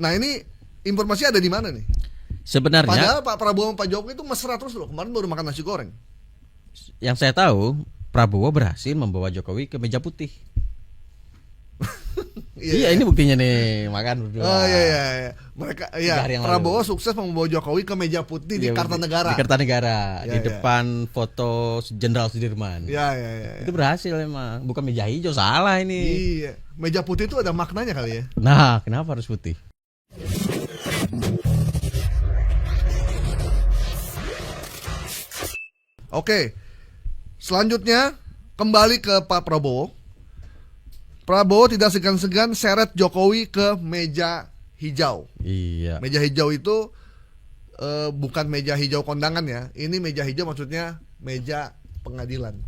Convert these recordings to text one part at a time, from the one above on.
Nah ini informasi ada di mana nih? Sebenarnya Padahal Pak Prabowo sama Pak Jokowi itu mesra terus loh. Kemarin baru makan nasi goreng. yang saya tahu Prabowo berhasil membawa Jokowi ke meja putih. Iya, ini buktinya nih, makan berdua. Oh iya. Mereka Prabowo lalu. sukses membawa Jokowi ke meja putih di Kartanegara. Di Kartanegara, Ya, di depan foto Jenderal Sudirman. Iya. Itu berhasil emang, bukan meja hijau, salah ini. Iya, meja putih itu ada maknanya kali ya. Nah, kenapa harus putih? Oke. Selanjutnya kembali ke Pak Prabowo. Prabowo tidak segan-segan seret Jokowi ke meja hijau. Iya. Meja hijau itu bukan meja hijau kondangan ya. Ini meja hijau maksudnya meja pengadilan.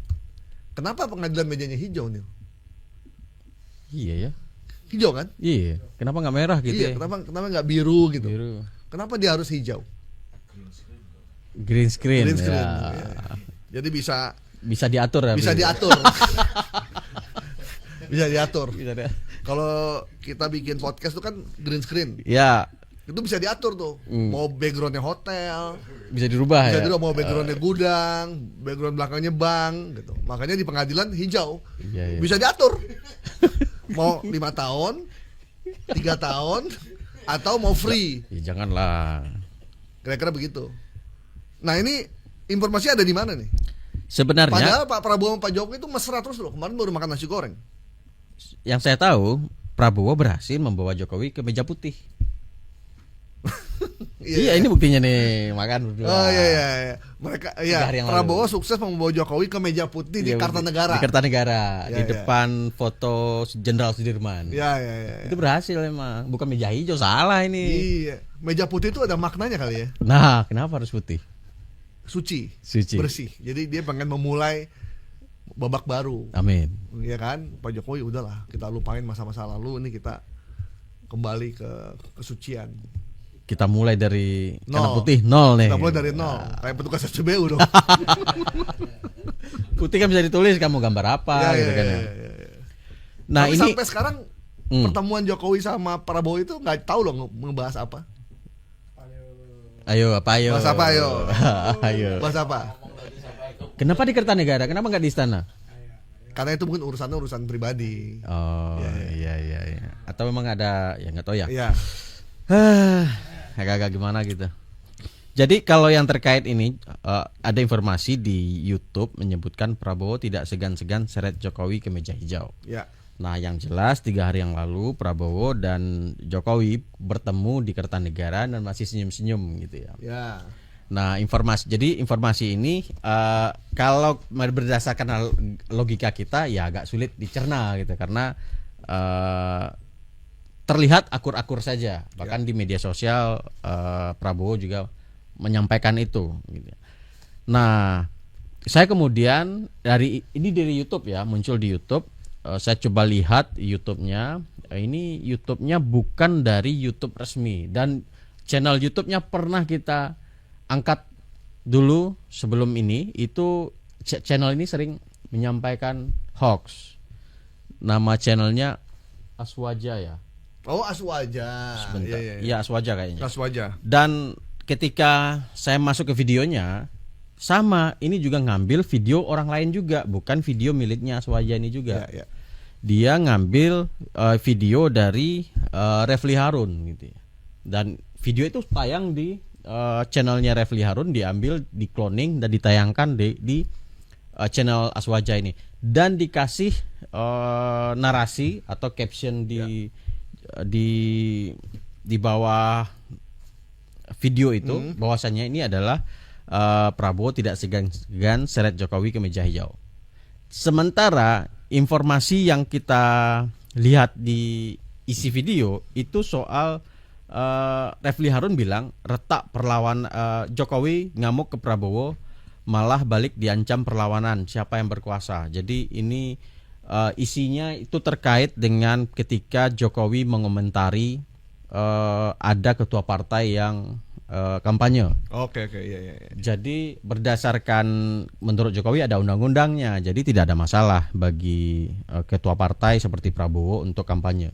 Kenapa pengadilan mejanya hijau nih? Iya ya. Hijau kan? Iya. Kenapa nggak merah gitu Iya. ya? Kenapa nggak biru gitu? Biru. Kenapa dia harus hijau? Green screen. Green screen. Ya. Ya. Jadi bisa diatur ya. bisa diatur. Bisa diatur. Kalau kita bikin podcast itu kan green screen. Ya. Itu bisa diatur tuh. Mau backgroundnya hotel, Bisa dirubah bisa ya. dirubah, mau backgroundnya gudang, background belakangnya bank gitu. Makanya di pengadilan hijau. Iya. Bisa diatur. Mau 5 tahun, 3 tahun, atau mau free. Ya janganlah. Kira-kira begitu. Nah ini informasi ada di mana nih? Sebenarnya Padahal Pak Prabowo sama Pak Jokowi itu mesra terus loh. Kemarin baru makan nasi goreng. yang saya tahu Prabowo berhasil membawa Jokowi ke meja putih. Iya, ini buktinya nih, makan berdua. Oh iya. Mereka Prabowo lalu. sukses membawa Jokowi ke meja putih di Kartanegara. Di Kartanegara, Ya, di depan foto Jenderal Sudirman. Iya. Itu berhasil emang, bukan meja hijau, salah ini. Iya. Meja putih itu ada maknanya kali ya. Nah, kenapa harus putih? Suci. Bersih. Jadi dia pengen memulai babak baru. Amin. Ya kan? Pak Jokowi udahlah, kita lupain masa-masa lalu, ini kita kembali ke kesucian. Kita mulai dari Nol. karena putih nol nih. Kita mulai dari nol. Kayak petugas SCBU dong. Putih kan bisa ditulis kamu gambar apa gitu kan ya. Nah, Tapi ini sampai sekarang pertemuan Jokowi sama Prabowo itu nggak tahu loh ngebahas apa. Ayo. Bahas apa ayo? Ayo. Bahas apa? Kenapa di Kertanegara? Kenapa nggak di istana? Karena itu mungkin urusan pribadi. Oh, iya. Atau memang ada, ya nggak tahu ya. Iya. Agak-agak gimana gitu. Jadi kalau yang terkait ini ada informasi di YouTube menyebutkan Prabowo tidak segan-segan seret Jokowi ke meja hijau. Ya. Nah, yang jelas 3 hari yang lalu Prabowo dan Jokowi bertemu di Kertanegara dan masih senyum-senyum gitu ya. Ya. Nah, informasi ini kalau berdasarkan logika kita ya agak sulit dicerna gitu karena terlihat akur-akur saja. Bahkan di media sosial Prabowo juga menyampaikan itu gitu. Nah, saya kemudian dari YouTube ya, muncul di YouTube. Saya coba lihat YouTube-nya. Ini YouTube-nya bukan dari YouTube resmi dan channel YouTube-nya pernah kita angkat dulu sebelum ini. Itu channel ini sering menyampaikan hoax. Nama channelnya Aswaja ya. Oh, Aswaja. Sebentar. Iya. Iya, Aswaja kayaknya. Aswaja. Dan ketika saya masuk ke videonya, sama ini juga ngambil video orang lain juga, bukan video miliknya Aswaja ini juga. Ya. Dia ngambil video dari Refli Harun gitu ya. Dan video itu tayang di channelnya Refli Harun, diambil, di cloning dan ditayangkan di channel Aswaja ini. Dan dikasih narasi atau caption di bawah video itu bahwasanya ini adalah Prabowo tidak segan-segan seret Jokowi ke meja hijau. Sementara informasi yang kita lihat di isi video itu soal Refli Harun bilang retak perlawan Jokowi ngamuk ke Prabowo malah balik diancam perlawanan siapa yang berkuasa. Jadi ini isinya itu terkait dengan ketika Jokowi mengomentari ada ketua partai yang kampanye. Oke, iya. Jadi berdasarkan menurut Jokowi ada undang-undangnya, jadi tidak ada masalah bagi ketua partai seperti Prabowo untuk kampanye.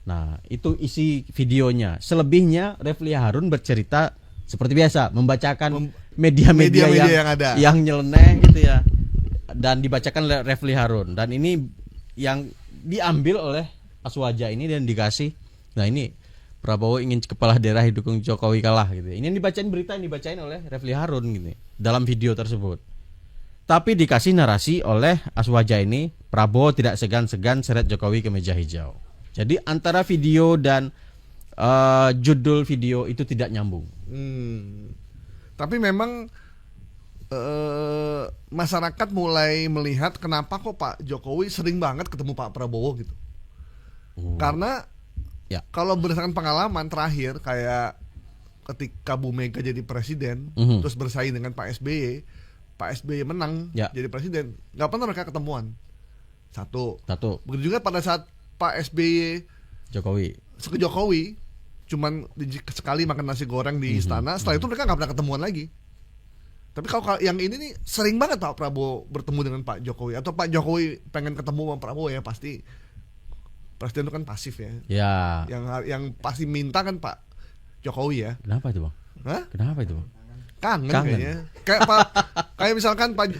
Nah, itu isi videonya. Selebihnya Refli Harun bercerita seperti biasa, membacakan media-media yang ada. yang nyeleneh gitu ya. Dan dibacakan oleh Refli Harun. Dan ini yang diambil oleh Aswaja ini dan dikasih. Nah, ini Prabowo ingin kepala daerah didukung Jokowi kalah gitu. Ini yang dibacain berita yang dibacain oleh Refli Harun gitu dalam video tersebut. Tapi dikasih narasi oleh Aswaja ini, Prabowo tidak segan-segan seret Jokowi ke meja hijau. Jadi antara video dan judul video itu tidak nyambung. Tapi memang masyarakat mulai melihat kenapa kok Pak Jokowi sering banget ketemu Pak Prabowo gitu. Karena Ya. kalau berdasarkan pengalaman terakhir kayak ketika Bu Mega jadi presiden, terus bersaing dengan Pak SBY menang jadi presiden, nggak pernah mereka ketemuan. Satu. Begitu juga pada saat Pak SBY ke Jokowi, cuman sekali makan nasi goreng di istana, setelah itu mereka nggak pernah ketemuan lagi. Tapi kalau yang ini nih sering banget Pak Prabowo bertemu dengan Pak Jokowi, atau Pak Jokowi pengen ketemu sama Prabowo ya pasti. Presiden itu kan pasif ya. Yang pasti minta kan Pak Jokowi ya. Kenapa itu, Bang? Hah? Kenapa itu, Bang? Kangen. Kayaknya. Kayak misalkan Pak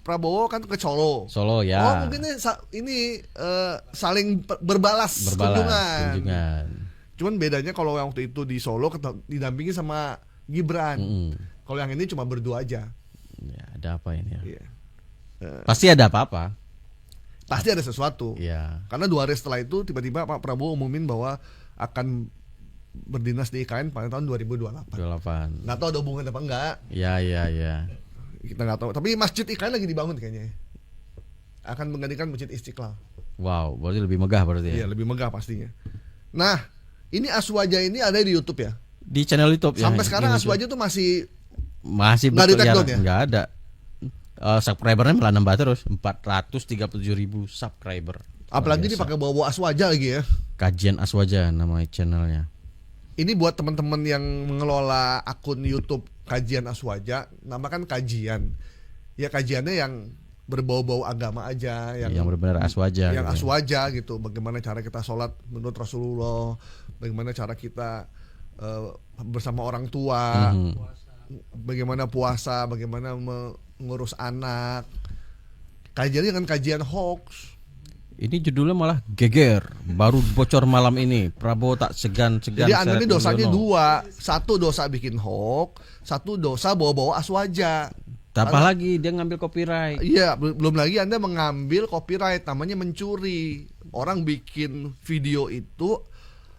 Prabowo kan ke Solo ya. Oh mungkin ini saling berbalas kunjungan. Cuman bedanya kalau yang waktu itu di Solo didampingi sama Gibran. Kalau yang ini cuma berdua aja. Ya, ada apa ini ya? Iya. Pasti ada apa-apa. Pasti ada sesuatu. Iya. Karena 2 hari setelah itu tiba-tiba Pak Prabowo umumin bahwa akan berdinas di IKN pada tahun 2028. Nggak tahu ada hubungan apa enggak. Iya. Kita nggak tahu. Tapi masjid IKN lagi dibangun kayaknya. Akan menggantikan Masjid Istiqlal. Wow, berarti lebih megah berarti ya? Iya, lebih megah pastinya. Nah, ini Aswaja ini ada di YouTube ya? Di channel YouTube ya. Sampai sekarang Aswaja tuh masih nggak di take down ya? Nggak ada. Subscribernya malah nambah terus, 437.000 subscriber. Apalagi ini pakai bawa-bawa Aswaja lagi ya. Kajian Aswaja nama channelnya. Ini buat teman-teman yang mengelola akun YouTube Kajian Aswaja, namakan kajian. Ya kajiannya yang berbau-bau agama aja, yang benar-benar Aswaja. Yang gitu. Aswaja gitu. Bagaimana cara kita sholat menurut Rasulullah, bagaimana cara kita bersama orang tua, bagaimana puasa, bagaimana mengurus anak. Kajiannya dengan kajian hoax. Ini judulnya malah geger, baru bocor malam ini. Prabowo tak segan-segan. Jadi Anda ini dosanya 2. 1 dosa bikin hoax, 1 dosa bawa-bawa Aswaja. Tambah lagi dia ngambil copyright. Iya, belum lagi Anda mengambil copyright, namanya mencuri. Orang bikin video itu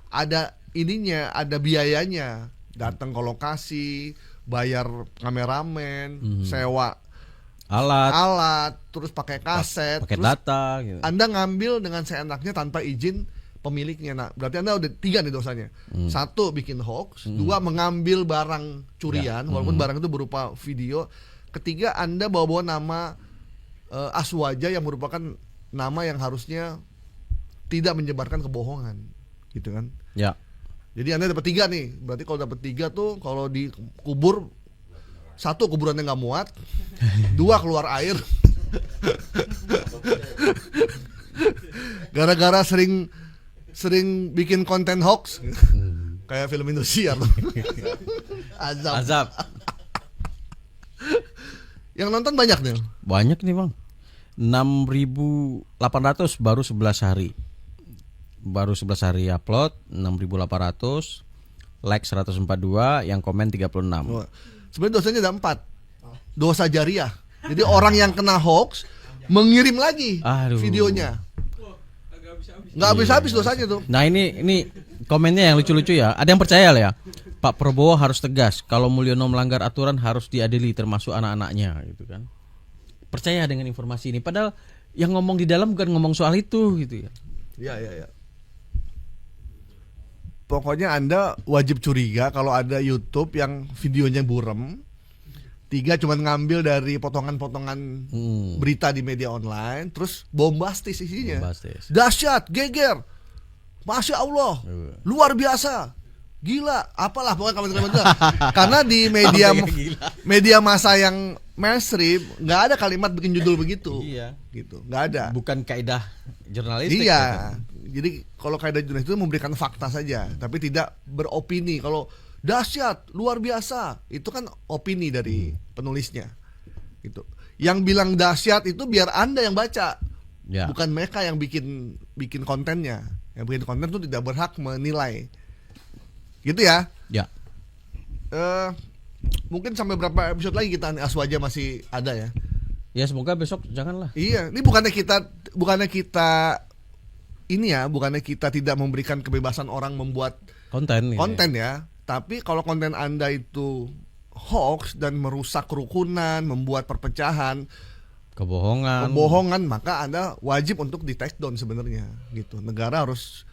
ada ininya, ada biayanya. Datang ke lokasi, bayar kameramen, sewa alat, terus pakai kaset, pakai terus data gitu. Anda ngambil dengan seenaknya tanpa izin pemiliknya. Nah, berarti Anda udah 3 nih dosanya. 1 bikin hoax, 2 mengambil barang curian walaupun barang itu berupa video. Ketiga, Anda bawa-bawa nama Aswaja yang merupakan nama yang harusnya tidak menyebarkan kebohongan, gitu kan? Ya. Jadi Anda dapat 3 nih. Berarti kalau dapat 3 tuh kalau dikubur, 1 kuburannya nggak muat, 2 keluar air. Gara-gara sering bikin konten hoax, kayak film Indosiar. Azab. Yang nonton banyak nih. Banyak nih Bang. 6.800 baru 11 hari. Baru 11 hari upload 6.800, like 142, yang komen 36. Sebenarnya dosanya ada 4. Dosa jariah. Jadi orang yang kena hoax mengirim lagi videonya. Nggak habis-habis dosanya tuh. Nah ini komennya yang lucu-lucu ya. Ada yang percaya lah ya. Pak Prabowo harus tegas. Kalau Mulyono melanggar aturan harus diadili, termasuk anak-anaknya gitu kan. Percaya dengan informasi ini. Padahal yang ngomong di dalam bukan ngomong soal itu gitu ya. Iya. Pokoknya Anda wajib curiga kalau ada YouTube yang videonya burem. 3 cuma ngambil dari potongan-potongan berita di media online, terus bombastis isinya. Dahsyat, geger, Masya Allah, luar biasa, gila, apalah pokoknya komentar-komentar itu. Karena di media massa yang mainstream nggak ada kalimat bikin judul begitu. Iya. Gitu, nggak ada. Bukan kaidah jurnalistik. Iya. Jadi kalau kaidah jurnalistik itu memberikan fakta saja, tapi tidak beropini. Kalau dahsyat, luar biasa, itu kan opini dari penulisnya. Gitu. Yang bilang dahsyat itu biar Anda yang baca, bukan mereka yang bikin kontennya. Yang bikin konten itu tidak berhak menilai. Gitu ya? Ya. Mungkin sampai berapa episode lagi kita Aswaja masih ada ya? Ya semoga besok janganlah. Iya, ini bukannya kita tidak memberikan kebebasan orang membuat konten ya. Tapi kalau konten Anda itu hoax dan merusak kerukunan, membuat perpecahan, kebohongan, maka Anda wajib untuk di take down sebenarnya gitu. Negara harus,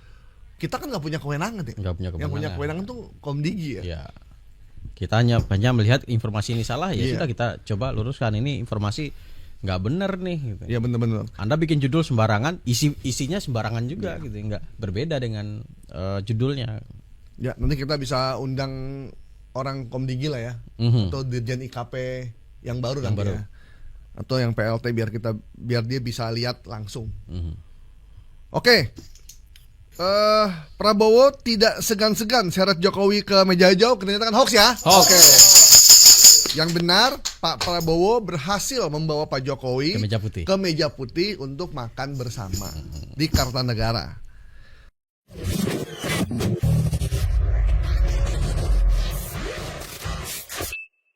kita kan nggak punya kewenangan ya. Yang punya kewenangan tuh Komdigi ya. Kita hanya melihat informasi ini salah ya sudah kita coba luruskan, ini informasi nggak benar nih gitu. Ya benar-benar. Anda bikin judul sembarangan, isinya sembarangan juga gitu, nggak berbeda dengan judulnya. Ya nanti kita bisa undang orang Komdigi lah ya, atau Dirjen IKP yang baru nanti ya, atau yang PLT biar dia bisa lihat langsung. Oke. Prabowo tidak segan-segan seret Jokowi ke meja hijau, kenyatakan hoax ya. Oke. Yang benar, Pak Prabowo berhasil membawa Pak Jokowi ke meja putih untuk makan bersama di Kartanegara.